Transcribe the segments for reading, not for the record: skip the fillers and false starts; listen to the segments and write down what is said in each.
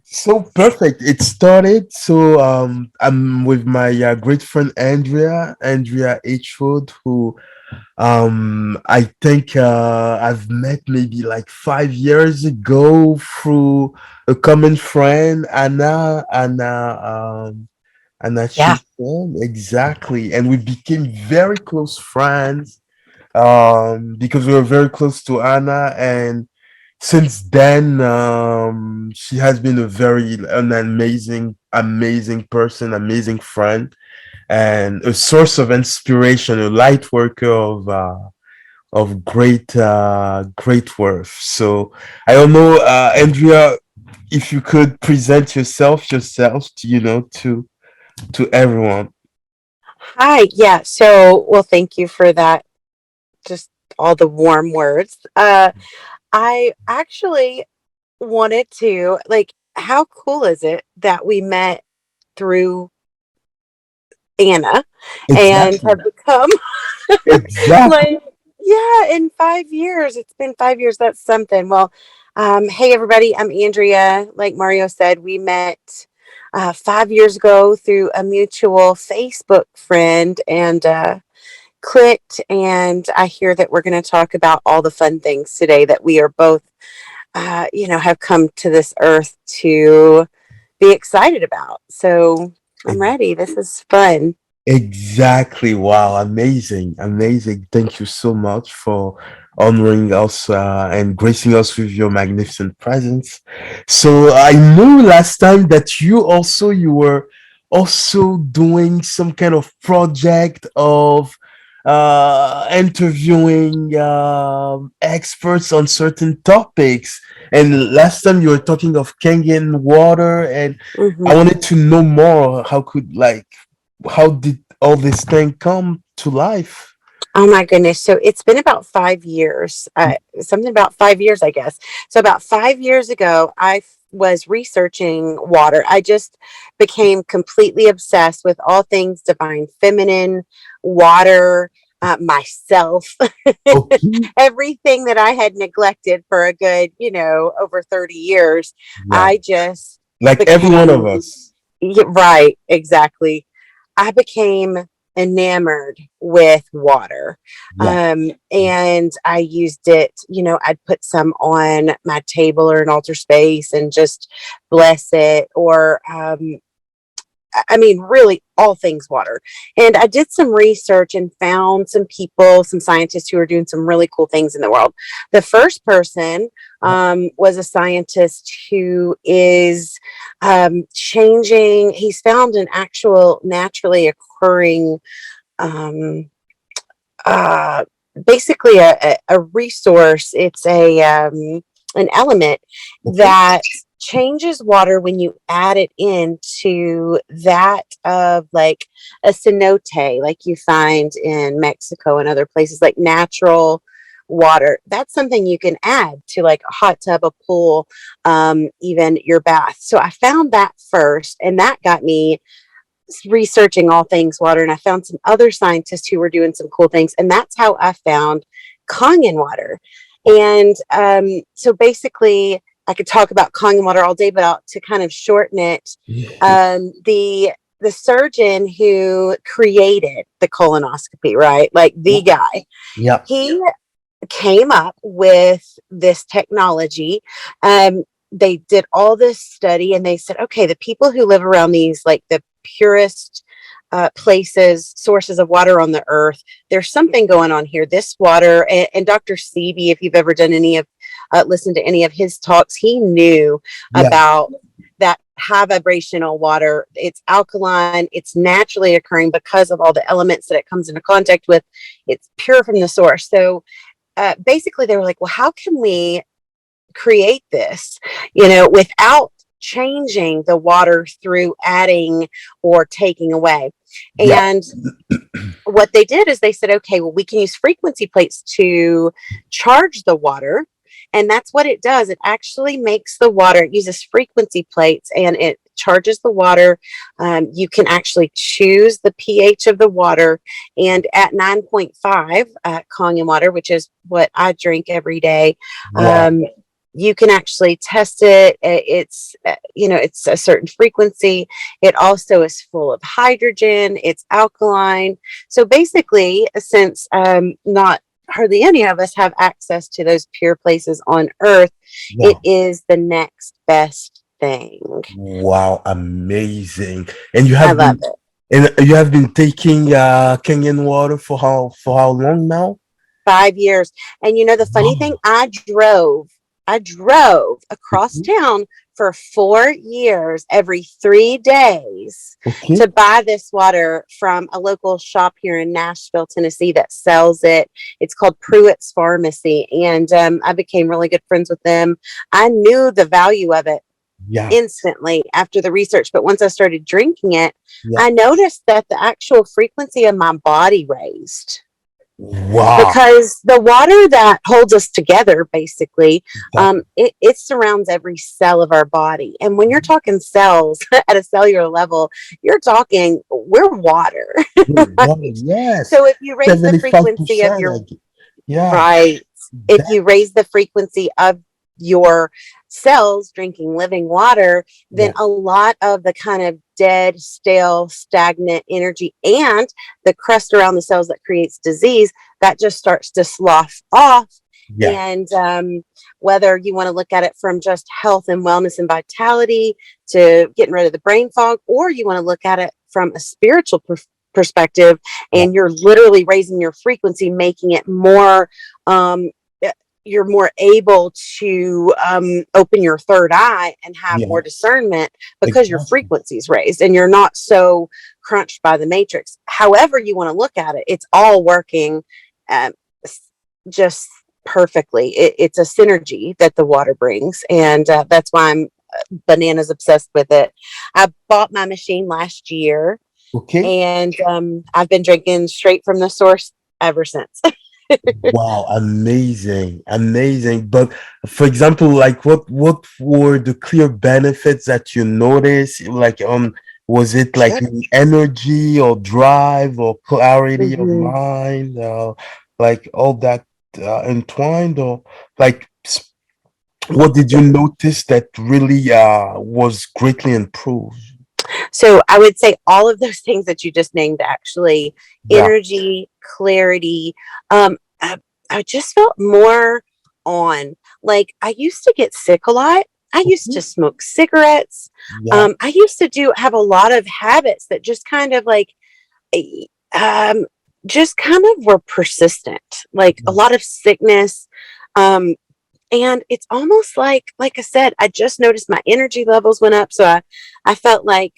So perfect. It started. So I'm with my great friend Andrea Hagewood, who I think I've met maybe like 5 years ago through a common friend, Anna Yeah. Chilton, exactly. And we became very close friends because we were very close to Anna, and since then she has been an amazing person, amazing friend, and a source of inspiration, a light worker of great worth. So I don't know, Andrea, if you could present yourself to to everyone. Hi. Yeah. So, well, thank you for that. Just all the warm words. I actually wanted to, like, how cool is it that we met through Anna and Exactly. have become Exactly. like, yeah, in 5 years. It's been 5 years. That's something. Well, hey, everybody. I'm Andrea. Like Mario said, we met 5 years ago through a mutual Facebook friend and clicked. And I hear that we're going to talk about all the fun things today that we are both, have come to this earth to be excited about. So I'm ready. This is fun. Exactly. Wow. Amazing. Amazing. Thank you so much for honoring us and gracing us with your magnificent presence. So I know last time that you were also doing some kind of project of interviewing experts on certain topics. And last time you were talking of Kangen water, and I Hmm. wanted to know more. How did all this thing come to life? Oh my goodness. So it's been about 5 years, something about 5 years, I guess. So about 5 years ago, was researching water. I just became completely obsessed with all things divine feminine, water, myself, Okay. everything that I had neglected for a good, over 30 years. Yeah. I just Like every one of became, us. yeah, right, exactly. I became enamored with water. Yeah. And I used it, I'd put some on my table or an altar space and just bless it. Or I mean, really all things water. And I did some research and found some people, some scientists who are doing some really cool things in the world. The first person Yeah. was a scientist who is he's found an actual naturally occurring, um, uh, basically a resource. It's an element Okay. that changes water when you add it into that of like a cenote, like you find in Mexico and other places, like natural water. That's something you can add to like a hot tub, a pool, even your bath. So I found that first, and that got me researching all things water, and I found some other scientists who were doing some cool things, and that's how I found Kangen water. And so basically, I could talk about Kangen water all day, but to kind of shorten it, the surgeon who created the colonoscopy, right, like the guy, Yeah. he came up with this technology. They did all this study and they said, okay, the people who live around these, like the purest places, sources of water on the earth, there's something going on here. This water, and Dr. Sebi, if you've ever done listened to any of his talks, he knew Yeah. about that high vibrational water. It's alkaline, it's naturally occurring because of all the elements that it comes into contact with. It's pure from the source. So basically they were like, well, how can we create this, without changing the water through adding or taking away? Yeah. And what they did is they said, okay, well, we can use frequency plates to charge the water. And that's what it does. It actually makes the water, it uses frequency plates and it charges the water. You can actually choose the pH of the water. And at 9.5 Kangen water, which is what I drink every day, Wow. You can actually test it. It's, it's a certain frequency. It also is full of hydrogen. It's alkaline. So basically, since not hardly any of us have access to those pure places on Earth, Yeah. it is the next best thing. Wow, amazing. And I love it. you have been taking Kenyan water for how long now? 5 years. And the funny thing, Wow. I drove across Okay. town for 4 years every 3 days Okay. to buy this water from a local shop here in Nashville, Tennessee that sells it. It's called Pruitt's Pharmacy. And I became really good friends with them. I knew the value of it Yeah. instantly after the research. But once I started drinking it, Yeah. I noticed that the actual frequency of my body raised Wow. because the water that holds us together basically Exactly. it surrounds every cell of our body, and when you're talking cells at a cellular level, you're talking we're water. Wow. Right? Yes. So if you raise the frequency of 75%. your Yeah. right, if That. you raise the frequency of your cells drinking living water, then Yeah. a lot of the kind of dead, stale, stagnant energy and the crust around the cells that creates disease, that just starts to slough off. Yeah. And whether you want to look at it from just health and wellness and vitality to getting rid of the brain fog, or you want to look at it from a spiritual perspective, Yeah. and you're literally raising your frequency, making it more um, you're more able to open your third eye and have Yeah. more discernment because your Exactly. frequency is raised and you're not so crunched by the matrix. However you want to look at it, it's all working um, just perfectly. It's a synergy that the water brings, and that's why I'm bananas obsessed with it. I bought my machine last year, Okay. and I've been drinking straight from the source ever since. Wow, amazing, amazing. But for example, like what were the clear benefits that you noticed? Like was it like Sure. energy or drive or clarity of Mhm. mind, like all that entwined, or like what did you notice that really was greatly improved? So I would say all of those things that you just named, actually, Yeah. energy, clarity. I just felt more on. Like, I used to get sick a lot. I used Okay. to smoke cigarettes. Yeah. I used to do have a lot of habits that just kind of like, eh, um, just kind of were persistent. Like a Yeah. lot of sickness. Um, and it's almost like I said, I just noticed my energy levels went up, so I felt like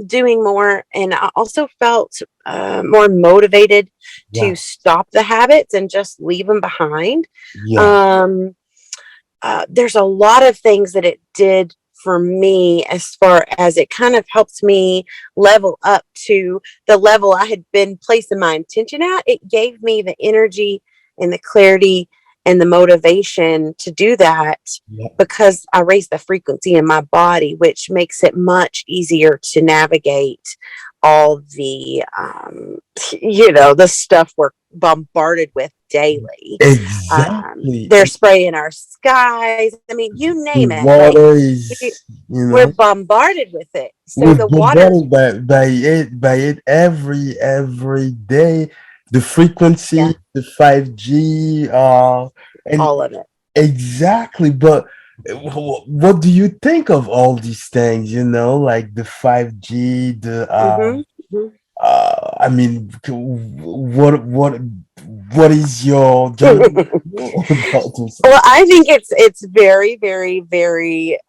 doing more, and I also felt more motivated to Yeah. stop the habits and just leave them behind. Yeah. um there's a lot of things that it did for me, as far as it kind of helped me level up to the level I had been placing my intention at. It gave me the energy and the clarity and the motivation to do that Yeah. because I raised the frequency in my body, which makes it much easier to navigate all the stuff we're bombarded with daily. Exactly. They're spraying our skies. I mean, you The name it. Like, water we- is, you we're know, bombarded with it. So we're the water, bombarded by it every day. The yeah, frequency, the 5G, and all of it. exactly. But what do you think of all these things? Like the 5G, the Hmm. I mean, what is your general view about those Well, things? I think it's very, very, very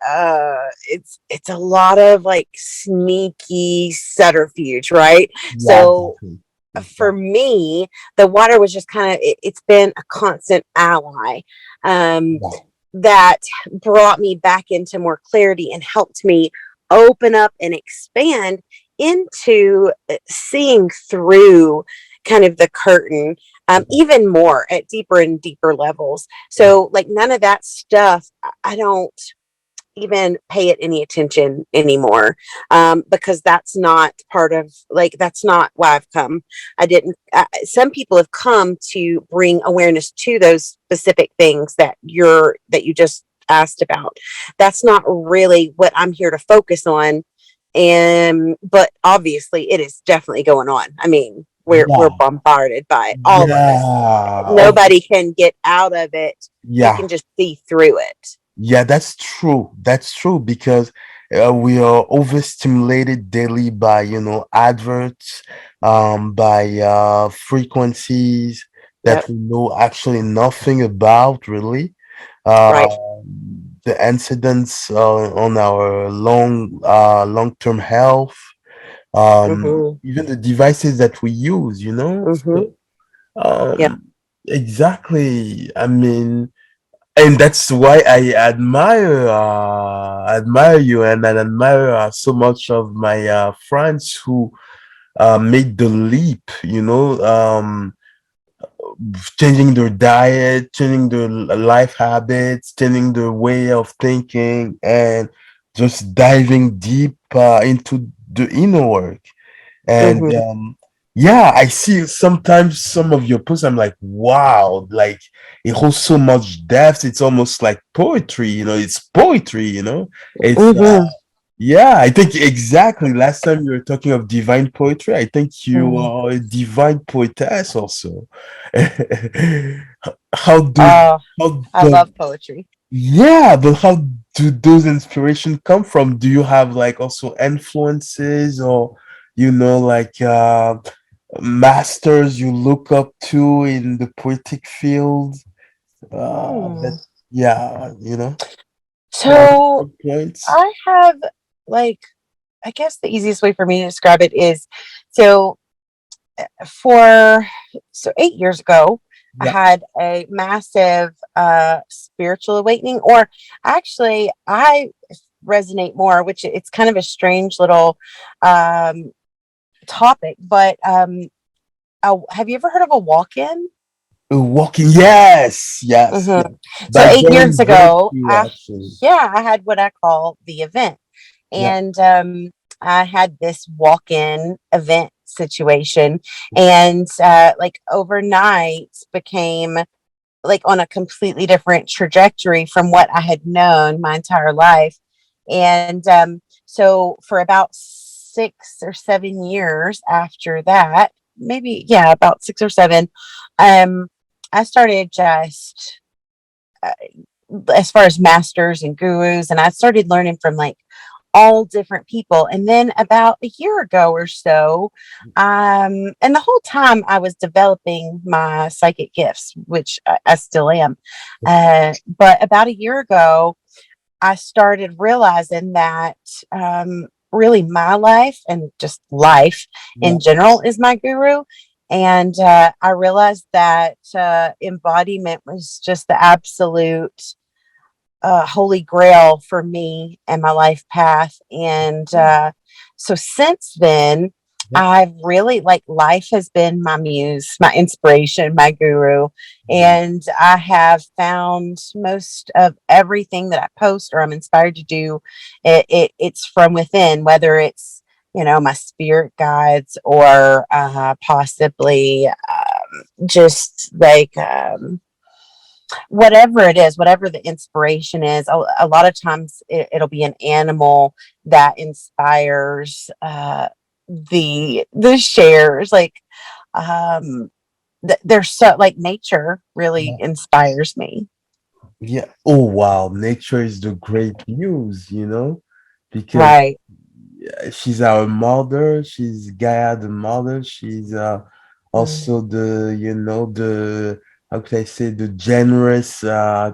it's a lot of like sneaky subterfuge, right? Yeah, So exactly. for Exactly. me, the water was just kind of it's been a constant ally. Um Yeah. that brought me back into more clarity and helped me open up and expand into seeing through kind of the curtain, even more at deeper and deeper levels. Yeah. So, like, none of that stuff, I don't even pay it any attention anymore, because that's not part of, like, that's not why I've come. I didn't Some people have come to bring awareness to those specific things that you just asked about. That's not really what I'm here to focus on. And but obviously it is definitely going on. I mean, we're Yeah, bombarded by it, all of us. yeah, Nobody can get out of it. You yeah. can just see through it. Yeah, that's true. That's true because we are overstimulated daily by, adverts, by frequencies that Yep. we know actually nothing about, really. Right. The incidents on our long-term health, Mm-hmm. even the devices that we use, Mm-hmm. So, Yeah. exactly. I mean, and that's why I admire you, and I admire so much of my friends who made the leap, changing their diet, changing their life habits, changing their way of thinking, and just diving deep into the inner work. And Mm-hmm. yeah, I see sometimes some of your posts, I'm like, wow, like it holds so much depth. It's almost like poetry, it's poetry, It's Mm-hmm. yeah, I think exactly. Last time you were talking of divine poetry, I think you Mm. are a divine poetess also. How do Oh, how I does love poetry. yeah, but how do those inspiration come from? Do you have like also influences or like masters you look up to in the poetic field? Hmm. That yeah, So points. I have like I guess the easiest way for me to describe it is so for 8 years ago I Yeah. had a massive spiritual awakening, or actually I resonate more, which it's kind of a strange little um topic, but have you ever heard of a walk-in? Walking, yes, yes, Hmm. yes. So By 8 years going ago, virtue, actually. yeah, I had what I call the event, Yeah. and I had this walk-in event situation, and like overnight became like on a completely different trajectory from what I had known my entire life, and so for about 6 or 7 years after that, maybe yeah, about 6 or 7, um, I started just uh, as far as masters and gurus, and I started learning from like all different people. And then about a year ago or so, and the whole time I was developing my psychic gifts, which I still am. But about a year ago, I started realizing that really my life and just life Yeah. in general is my guru. And I realized that embodiment was just the absolute holy grail for me and my life path. And so since then, Yeah. I've really like life has been my muse, my inspiration, my guru. Yeah. And I have found most of everything that I post or I'm inspired to do, it's from within, whether it's, my spirit guides or possibly just like, whatever it is, whatever the inspiration is, a lot of times it'll be an animal that inspires the shares. Like there's so like nature really Yeah. inspires me. Yeah. Oh wow, nature is the great news, because Right. she's our mother. She's Gaia, the mother. She's Mm, also the how can I say the generous uh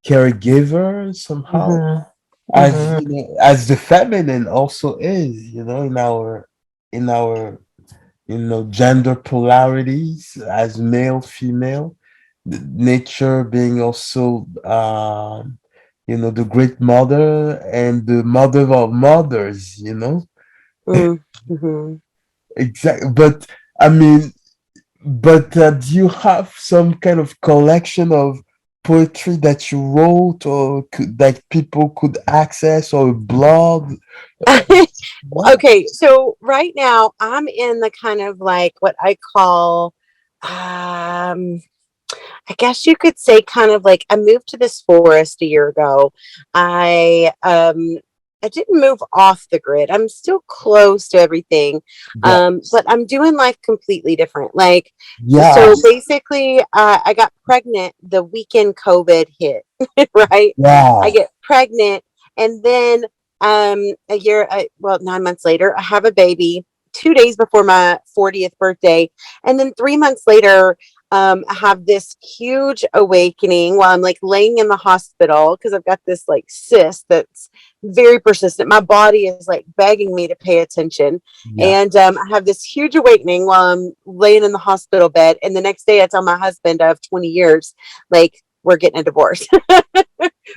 caregiver somehow. mhm, As mhm, as the feminine also is, in our gender polarities as male, female, nature being also the great mother and the mother of mothers, mhm. exactly. But I mean, but do you have some kind of collection of poetry that you wrote or that people could access, or a blog? Uh, yeah. Okay, so right now I'm in the kind of like what I call um I guess you could say kind of like I moved to this forest a year ago. I didn't move off the grid. I'm still close to everything. Yeah. But I'm doing life completely different. Like Yeah. so basically I got pregnant the weekend COVID hit, right? I Wow. get pregnant and then a year well 9 months later I have a baby 2 days before my 40th birthday. And then 3 months later, I have this huge awakening while I'm like laying in the hospital because I've got this like cyst that's very persistent. My body is like begging me to pay attention. Yeah. And I have this huge awakening while I'm laying in the hospital bed. And the next day, I tell my husband of 20 years, like, we're getting a divorce.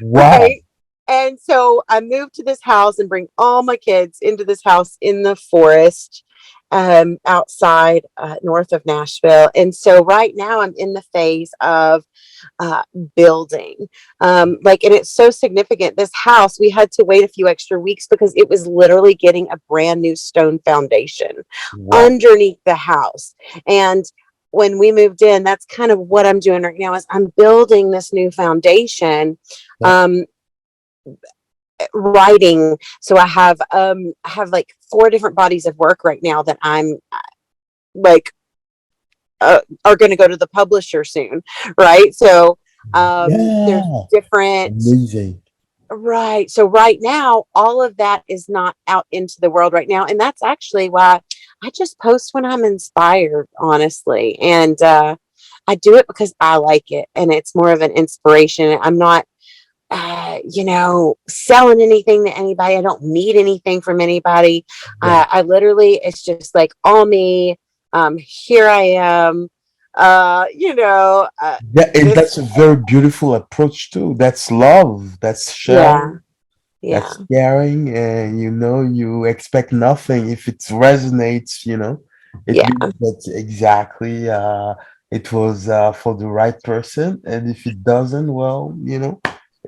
Wow. Right. And so I moved to this house and bring all my kids into this house in the forest outside north of Nashville. And so right now I'm in the phase of uh, building. And it's so significant. This house, we had to wait a few extra weeks because it was literally getting a brand new stone foundation Wow. underneath the house. And when we moved in, that's kind of what I'm doing right now is I'm building this new foundation. Yeah. Um, writing. So I have like four different bodies of work right now that I'm like are going to go to the publisher soon, right? So there's Yeah. different. Amazing. Right. So right now, all of that is not out into the world right now. And that's actually why I just post when I'm inspired, honestly. And I do it because I like it and it's more of an inspiration. I'm not, selling anything to anybody. I don't need anything from anybody. Yeah. I literally, it's just like all me. Here I am. Yeah, and This, that's a very beautiful approach too. That's love. That's yeah, sharing. yeah. That's caring, and you expect nothing. If it resonates, it Yeah. means that exactly it was for the right person. And if it doesn't, well,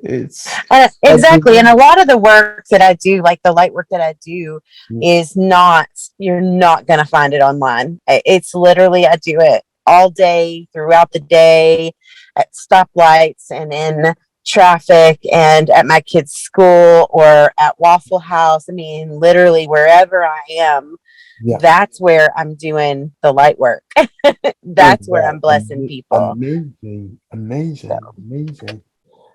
it's not Exactly. And a the lot of the work that I do, like the light work that I do, is not, you're not going to find it online. It's literally, I do it all day, throughout the day, at stoplights and in traffic and at my kids' school or at Waffle House. I mean, literally wherever I am, yeah. that's where I'm doing the light work. Oh That's where I'm wow, blessing people. amazing, amazing, So, amazing.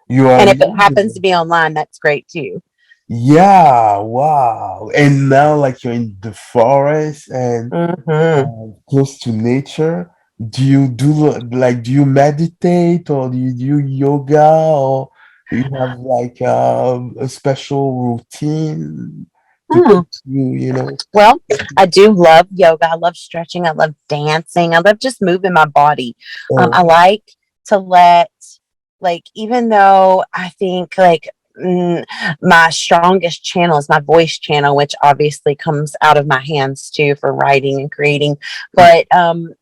You are and if it happens amazing. to be online, that's great too. Yeah, wow. And now, like you're in the forest and Hmm. close to nature. Do you meditate or do you do yoga or do you have like a special routine to Hmm. keep you? Well, I do love yoga. I love stretching. I love dancing. I love just moving my body. Oh, I like to let, like, even though I think, like, my strongest channel is my voice channel, which obviously comes out of my hands too for writing and creating. But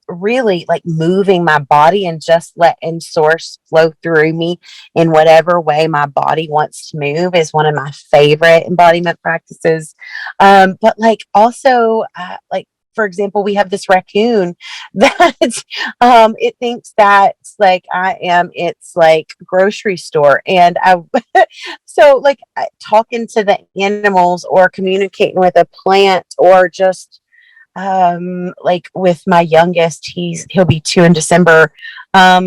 really, like, moving my body and just letting source flow through me in whatever way my body wants to move is one of my favorite embodiment practices. But like also, like for example, we have this raccoon that it thinks that like I am its like grocery store, and I so like talking to the animals or communicating with a plant or just like with my youngest, he'll be 2 in December. wow.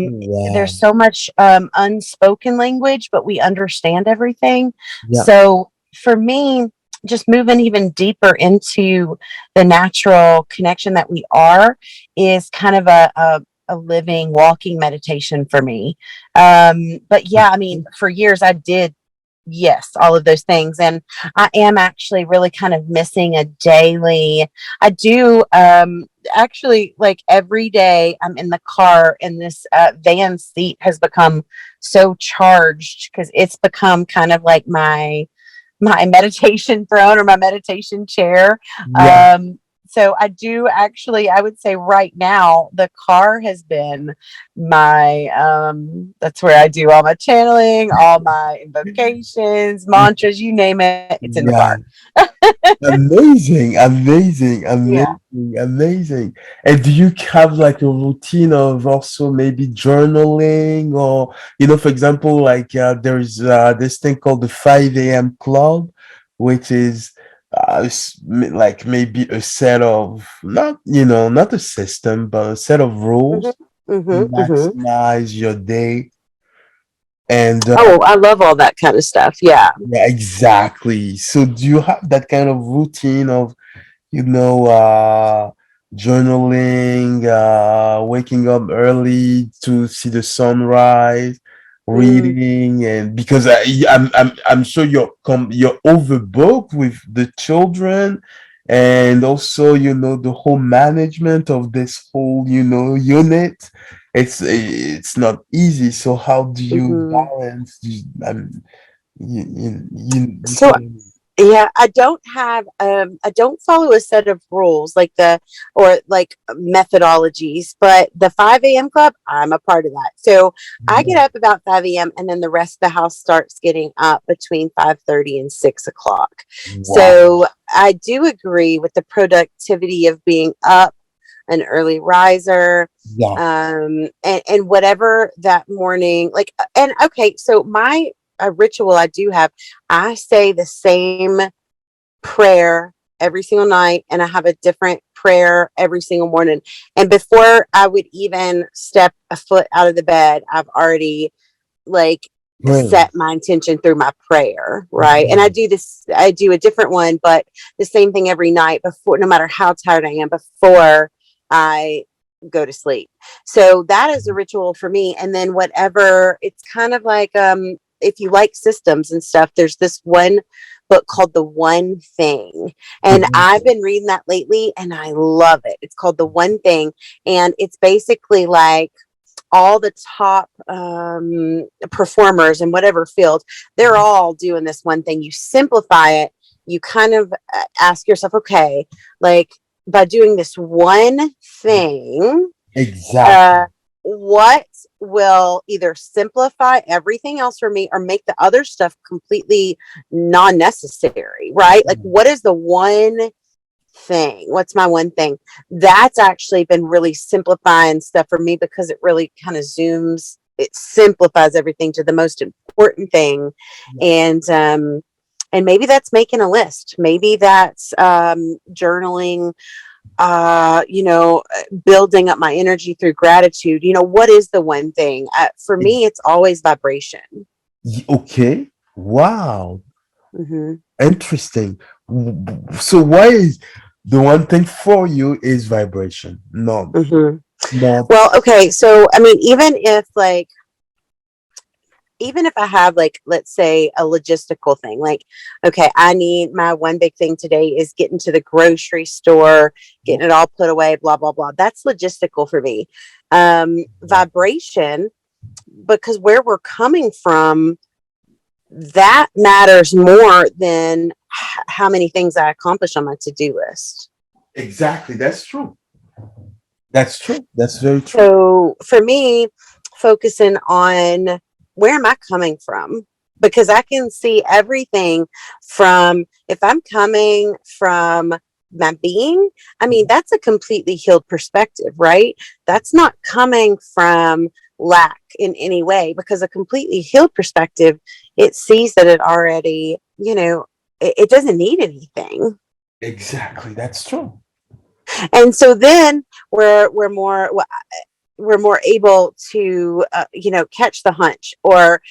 There's so much unspoken language, but we understand everything. Yeah. So for me, just moving even deeper into the natural connection that we are is kind of a living walking meditation for me. But yeah, I mean, for years I did, yes, all of those things. And I am actually really kind of missing a daily. I do actually like every day I'm in the car and this van seat has become so charged because it's become kind of like my meditation throne or my meditation chair. Yeah. So I do actually, I would say right now, the car has been my, that's where I do all my channeling, all my invocations, mantras, you name it, it's in the car. Yeah. Amazing, amazing, Yeah. amazing, amazing. And do you have like a routine of also maybe journaling or, for example, like there's this thing called the 5 a.m. club, which is like maybe a set of, not, not a system, but a set of Hmm. rules to Hmm. maximize your day. And Oh, I love all that kind of stuff. Yeah. yeah, exactly. So do you have that kind of routine of journaling, waking up early to see the sunrise, Mm, reading, and because I'm sure you're overbooked with the children, and also the whole management of this whole unit. It's not easy. So how do you hmm. balance? You see So what I mean? yeah, I don't follow a set of rules like the or like methodologies, but the 5 a.m. club, I'm a part of that. So I get Yeah. up about 5 a.m. and then the rest of the house starts getting up between 5:30 and 6 o'clock. Wow. So I do agree with the productivity of being up, an early riser, Yeah. and whatever that morning, like, and okay, so my a ritual I do have, I say the same prayer every single night, and I have a different prayer every single morning. And before I would even step a foot out of the bed, I've already like Great. set my intention through my prayer, right? And I do a different one, but the same thing every night before, no matter how tired I am, before I go to sleep. So that is a ritual for me. And then whatever, it's kind of like if you like systems and stuff, there's this one book called The One Thing. The And one I've thing. been reading that lately and I love it. It's called The One Thing. And it's basically like all the top performers in whatever field, they're all doing this one thing. You simplify it, you kind of ask yourself, okay, like by doing this one thing, uh, Exactly. what will either simplify everything else for me or make the other stuff completely non-necessary, right? Like what is the one thing? What's my one thing? That's actually been really simplifying stuff for me because it really kind of zooms, it simplifies everything to the most important thing. And maybe that's making a list. Maybe that's journaling, building up my energy through gratitude. What is the one thing? For me, it's always vibration. Okay. Wow. Hmm. Interesting. So why is the one thing for you is vibration? No, Hmm. not. Well, okay. So, I mean, even if I have, like, let's say a logistical thing, like, okay, I need my one big thing today is getting to the grocery store, getting it all put away, blah, blah, blah. That's logistical for me. Vibration, because where we're coming from, that matters more than how many things I accomplish on my to-do list. Exactly. That's true. That's true. That's very true. So for me, focusing on where am I coming from? Because I can see everything from, if I'm coming from my being, I mean, that's a completely healed perspective, right? That's not coming from lack in any way, because a completely healed perspective, it sees that it already, it doesn't need anything. Exactly. That's true. And so then we're more able to catch the hunch, or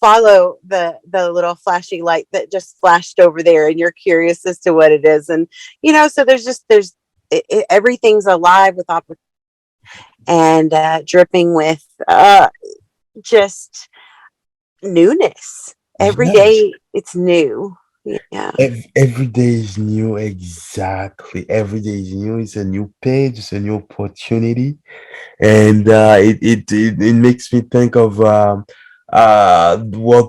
follow the little flashing light that just flashed over there, and you're curious as to what it is. And so everything's alive with opportunity, and dripping with just newness. Every Yeah. day it's new. Yeah. Every day is new. Exactly. Every day is new. It's a new page. It's a new opportunity. And it makes me think of what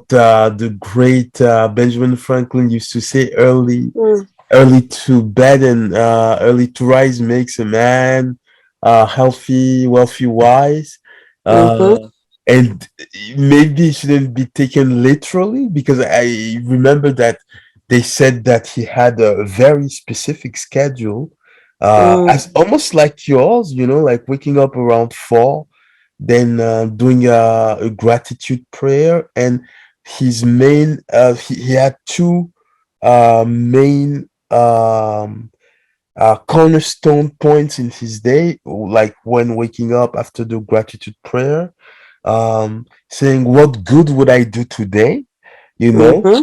the great Benjamin Franklin used to say early. Mm. early to bed and early to rise makes a man healthy, wealthy, wise. Mm-hmm. And maybe it shouldn't be taken literally because I remember that they said that he had a very specific schedule, Mm, as almost like yours, like waking up around 4, then doing a gratitude prayer. And his main, he had two main cornerstone points in his day, like when waking up after the gratitude prayer, saying, "What good would I do today?" You know, mm-hmm.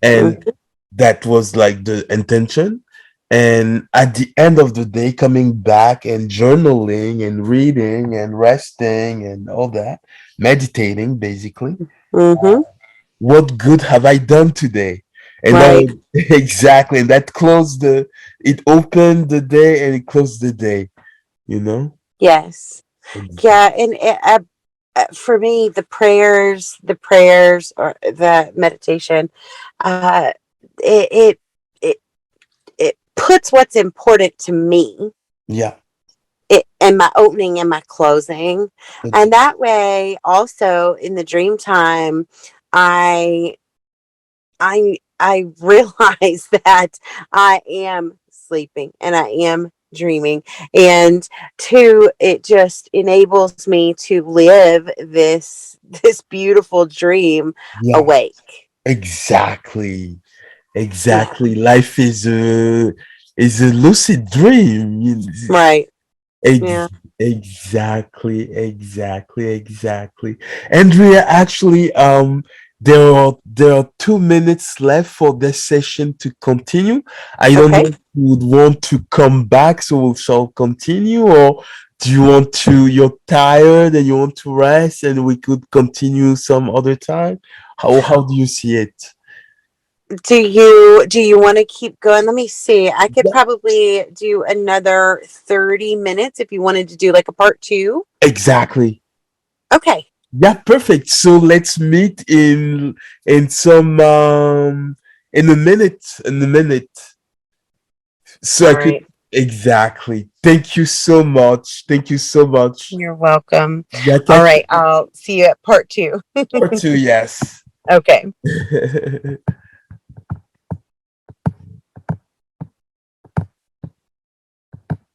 and Mm-hmm. that was like the intention. And at the end of the day, coming back and journaling and reading and resting and all that, meditating basically. Mm-hmm. What good have I done today? And Right. that exactly, and that it opened the day and it closed the day, you know? Yes. Yeah. And for me, the prayers, or the meditation, uh, it, it, it, it puts what's important to me Yeah, in my opening and my closing. And ex- that way, also in the dream time, I I realize that I am sleeping and I am dreaming. And two, it just enables me to live this beautiful dream yeah, awake. exactly. Yeah. Exactly. Life is a lucid dream. Right. Yeah. Ex- exactly. Andrea, actually, there are 2 minutes left for this session to continue. I don't Okay. know if you would want to come back, so we shall continue, or do you want to? You're tired and you want to rest, and we could continue some other time. How do you see it? Do you want to keep going? Let me see. I could probably do another 30 minutes if you wanted to do like a part two. Exactly. Okay. Yeah, perfect. So let's meet in a minute. In a minute. So All I could right. exactly. Thank you so much. Thank you so much. You're welcome. Yeah, All catch you right. I'll see you at part two. part two, yes. Okay.